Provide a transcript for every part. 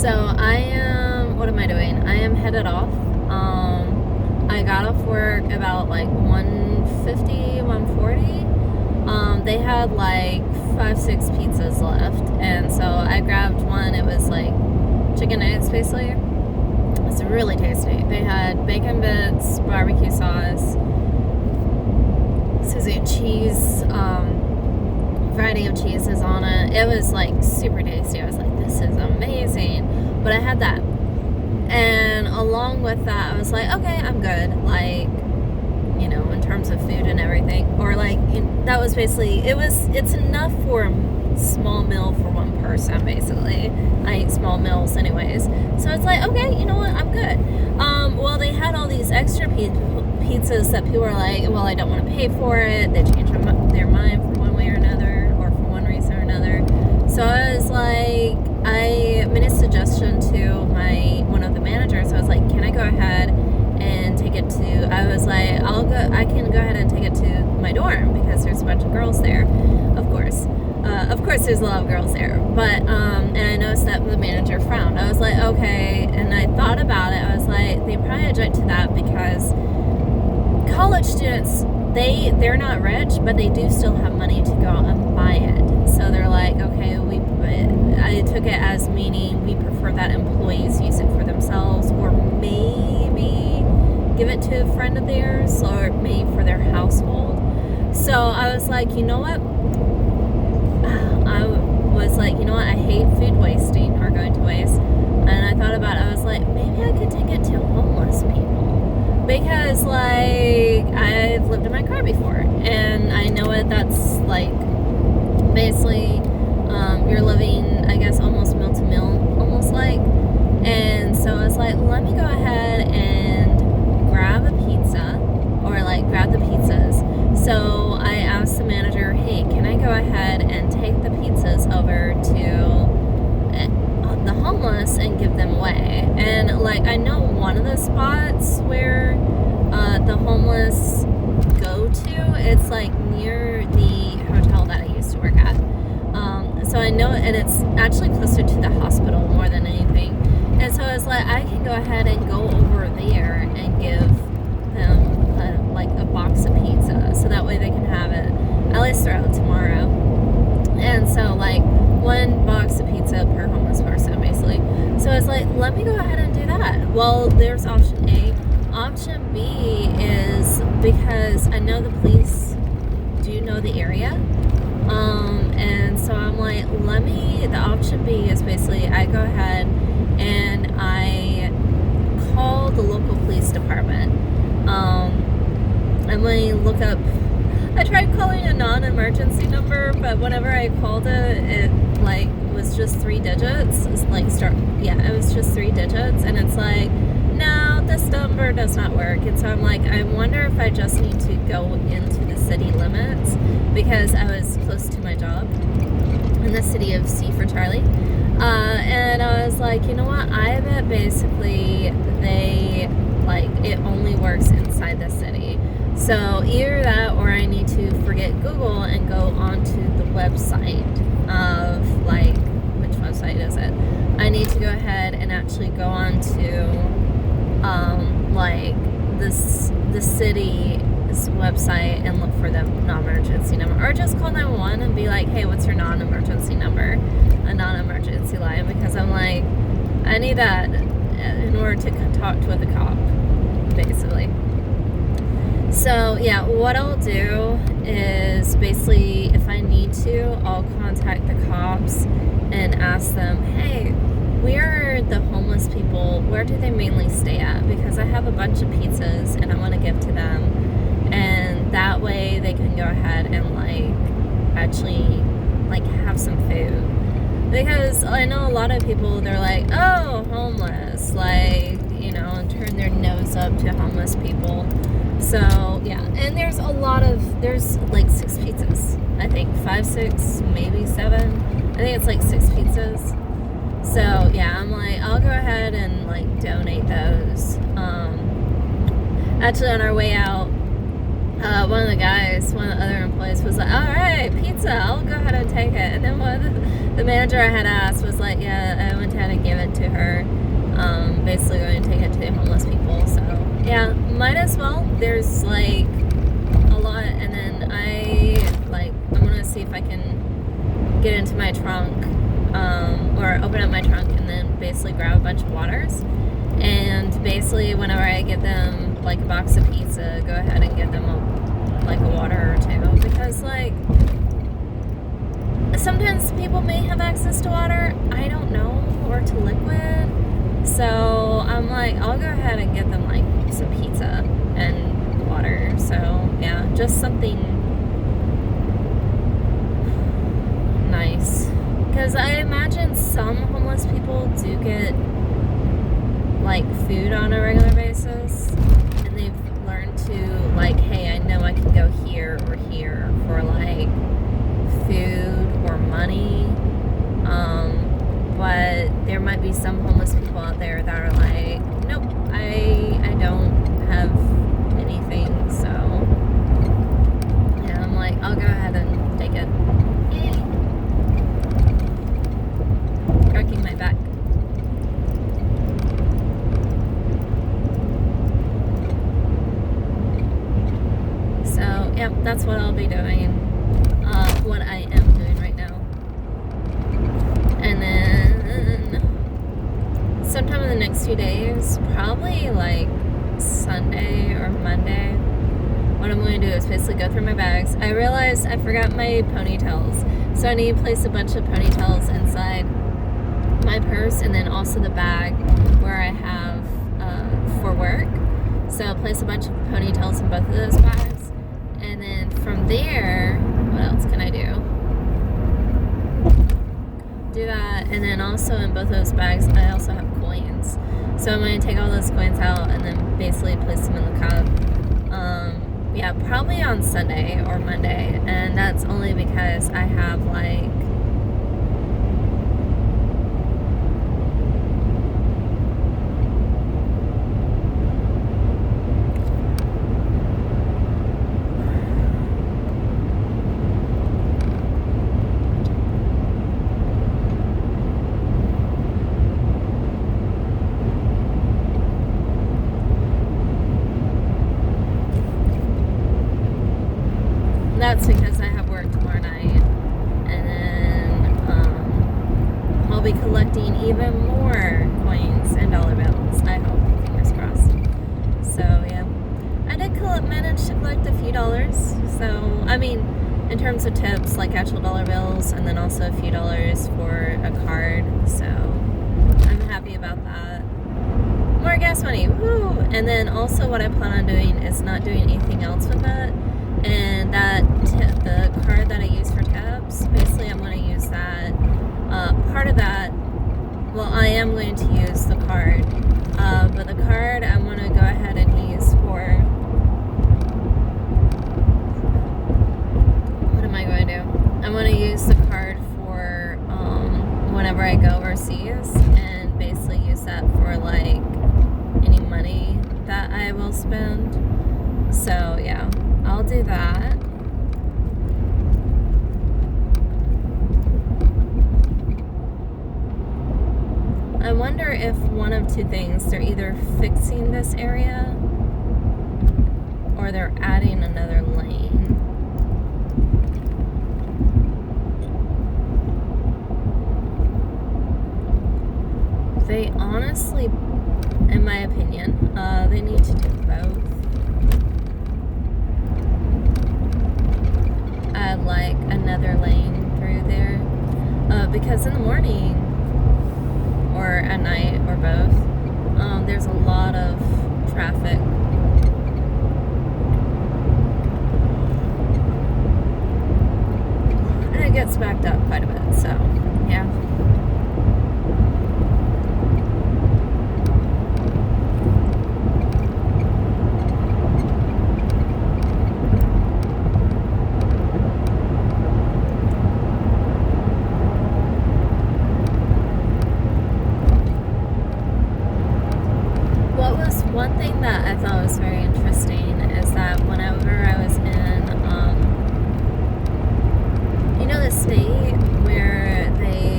So what am I doing? I am headed off. I got off work about like 1:50, 1:40. They had like 5-6 pizzas left, and so I grabbed one. It was like chicken nuggets, basically. It's really tasty. They had bacon bits, barbecue sauce, cheese, variety of cheeses on it. It was like super tasty. I was like, this is amazing. But I had that, and along with that I was like, okay, I'm good, like, you know, in terms of food and everything. Or like, that was basically, it's enough for a small meal for one person, basically. I eat small meals anyways, so it's like, okay, you know what, I'm good. Well, they had all these extra pizzas that people were like, well, I don't want to pay for it. They changed their mind for one way or another, or for one reason or another. So I was like, I made a suggestion to one of the managers. I was like, can I go ahead and take it to, I was like, I can go ahead and take it to my dorm, because there's a bunch of girls there, of course. Of course there's a lot of girls there, but, and I noticed that the manager frowned. I was like, okay, and I thought about it. I was like, they probably object to that because college students, they're not rich, but they do still have money to go out and buy it. So they're like, okay, I took it as meaning we prefer that employees use it for themselves, or maybe give it to a friend of theirs, or maybe for their household. So I was like, you know what? I hate food wasting or going to waste. And I thought about it. I was like, maybe I could take it to homeless people. Because, like, I've lived in my car before, and I know what that's like. Basically, you're living, I guess, almost meal to meal, almost like. And so I was like, let me go ahead and grab a pizza, or like grab the pizzas. So I asked the manager, hey, can I go ahead and take the pizzas over to the homeless and give them away? And like, I know one of the spots where the homeless go to, it's like near the hotel that I used to work at. So I know, and it's actually closer to the hospital more than anything. And so I was like, I can go ahead and go over there and give them like a box of pizza, so that way they can have it at least throughout tomorrow. And so like one box of pizza per homeless person, basically. So I was like, let me go ahead and do that. Well, there's option A. Option B is, because I know the police do know the area, and so I'm like, the option B is basically I go ahead and I call the local police department. I'm going to look up, I tried calling a non-emergency number, but whenever I called it like was just 3 digits. It's like it was just 3 digits, and it's like, no, this number does not work. And so I'm like, I wonder if I just need to go into the city limits, because I was close to my job in the city of C for Charlie. And I was like, you know what? I bet basically it only works inside the city. So either that, or I need to forget Google and go onto the website of which website is it? I need to go ahead and actually go on to the city's website and look for the non-emergency number, or just call 911 and be like, hey, what's your non-emergency number? A non-emergency line, because I'm like, I need that in order to talk with a cop, basically. So yeah, what I'll do is basically, if I need to, I'll contact the cops and ask them, hey, where are the homeless people, where do they mainly stay at? Because I have a bunch of pizzas and I want to give to them, and that way they can go ahead and actually have some food. Because I know a lot of people, they're like, oh, homeless, and turn their nose up to homeless people. So yeah, and there's like 6 pizzas, I think 5, 6, maybe 7. I think it's like 6 pizzas. So yeah, I'm like, I'll go ahead and donate those. Actually, on our way out, one of the other employees was like, all right, pizza, I'll go ahead and take it. And then one of the manager I had asked was like, yeah, I went ahead and gave it to her. Basically going to take it to homeless people. So yeah, might as well. There's like a lot, and then I'm gonna see if I can get into my trunk, or open up my trunk and then basically grab a bunch of waters. And basically, whenever I get them like a box of pizza, go ahead and get them like a water or two, because like sometimes people may have access to water, I don't know, or to liquid. So I'm like, I'll go ahead and get them like some pizza and water. So yeah, just something nice. Because I imagine some homeless people do get like food on a regular basis, and they've learned to like, hey, I know I can go here or here for like food or money. But there might be some homeless people out there that are like, nope, I don't have anything. So yeah, I'm like, I'll go ahead and take it. Yay. Cracking my back. So yep, that's what I'll be doing. What I am doing right now. And then sometime in the next few days, probably like Sunday or Monday, what I'm going to do is basically go through my bags. I realized I forgot my ponytails, so I need to place a bunch of ponytails inside my purse, and then also the bag where I have for work. So I'll place a bunch of ponytails in both of those bags, and then from there, what else can I do? Do that, and then also in both those bags I also have coins, so I'm going to take all those coins out and then basically place them in the cup. Yeah, probably on Sunday or Monday, and that's only because I have like that's because I have work tomorrow night, and then I'll be collecting even more coins and dollar bills, I hope, fingers crossed. So yeah, I did manage to collect a few dollars, so I mean in terms of tips, like actual dollar bills, and then also a few dollars for a card, so I'm happy about that. More gas money, woo! And then also what I plan on doing is not doing anything else with it. And the card that I use for tips, basically I'm going to use that. Part of that, well, I am going to use the card, but the card I'm going to go ahead and use for, what am I going to do? I'm going to use the card for whenever I go overseas, and basically use that for like any money that I will spend. So yeah, I'll do that. I wonder if one of two things, they're either fixing this area or they're adding another lane. They honestly, in my opinion, they need to do both. Add like another lane through there, because in the morning or at night or both, there's a lot of traffic. And it gets backed up quite a bit, so yeah. One thing that I thought was very interesting is that whenever I was in, you know, the state where they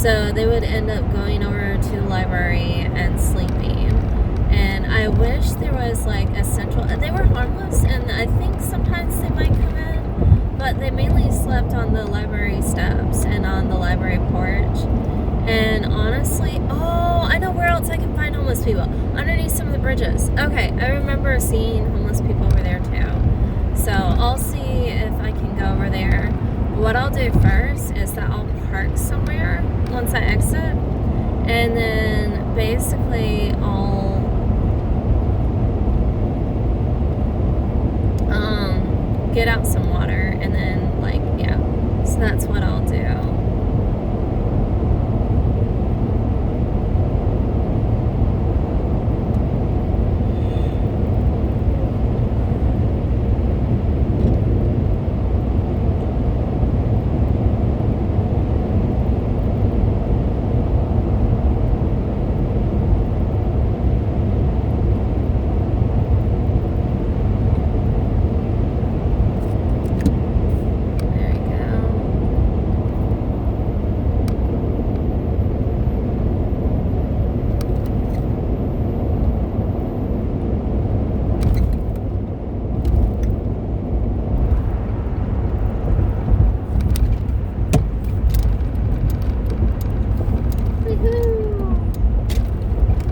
So they would end up going over to the library and sleeping. And I wish there was like a central. They were harmless, and I think sometimes they might come in, but they mainly slept on the library steps and on the library porch. And honestly, I know where else I can find homeless people. Underneath some of the bridges. Okay, I remember seeing homeless people over there too. So I'll see if I can go over there. What I'll do first is that I'll park somewhere once I exit, and then basically I'll get out some water, and then like, yeah, so that's what I'll do.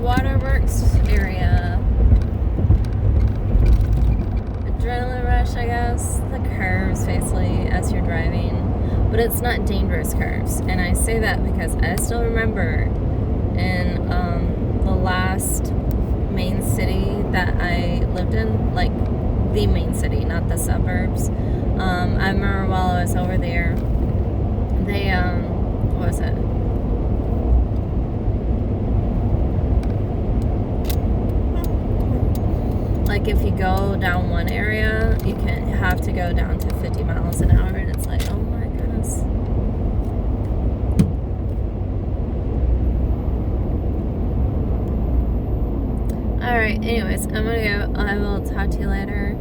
Waterworks area. Adrenaline rush, I guess. The curves, basically, as you're driving. But it's not dangerous curves. And I say that because I still remember in the last main city that I lived in, like the main city, not the suburbs. I remember while I was over there, they, what was it? Like if you go down one area, you can have to go down to 50 miles an hour, and it's like, oh my goodness. Alright, anyways, I'm gonna go. I will talk to you later.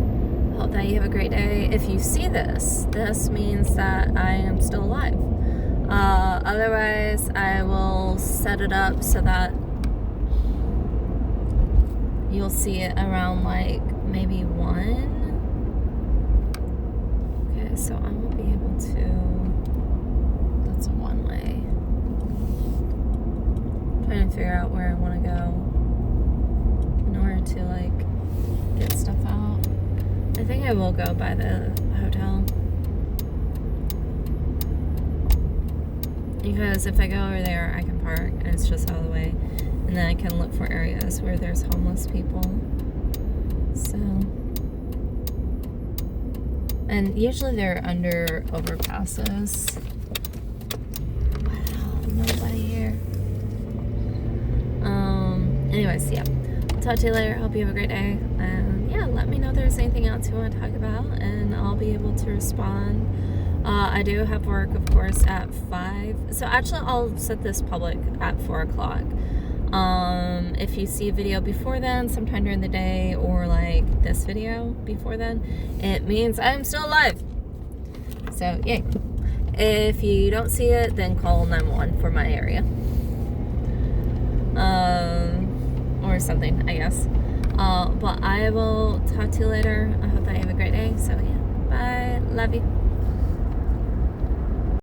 Hope that you have a great day. If you see this means that I am still alive. Otherwise, I will set it up so that you'll see it around like maybe 1. Okay, so I'm gonna be able to. That's a one-way. Trying to figure out where I want to go in order to like get stuff out. I think I will go by the hotel, because if I go over there, I can park and it's just out of the way. And then I can look for areas where there's homeless people. So, and usually they're under overpasses. Wow, nobody here. Anyways, yeah. I'll talk to you later. Hope you have a great day. And yeah, let me know if there's anything else you want to talk about, and I'll be able to respond. I do have work, of course, at 5. So actually, I'll set this public at 4 o'clock. If you see a video before then, sometime during the day, or like this video before then, it means I'm still alive. So, yay. If you don't see it, then call 911 for my area. Or something, I guess. But I will talk to you later. I hope that you have a great day. So, yeah. Bye. Love you.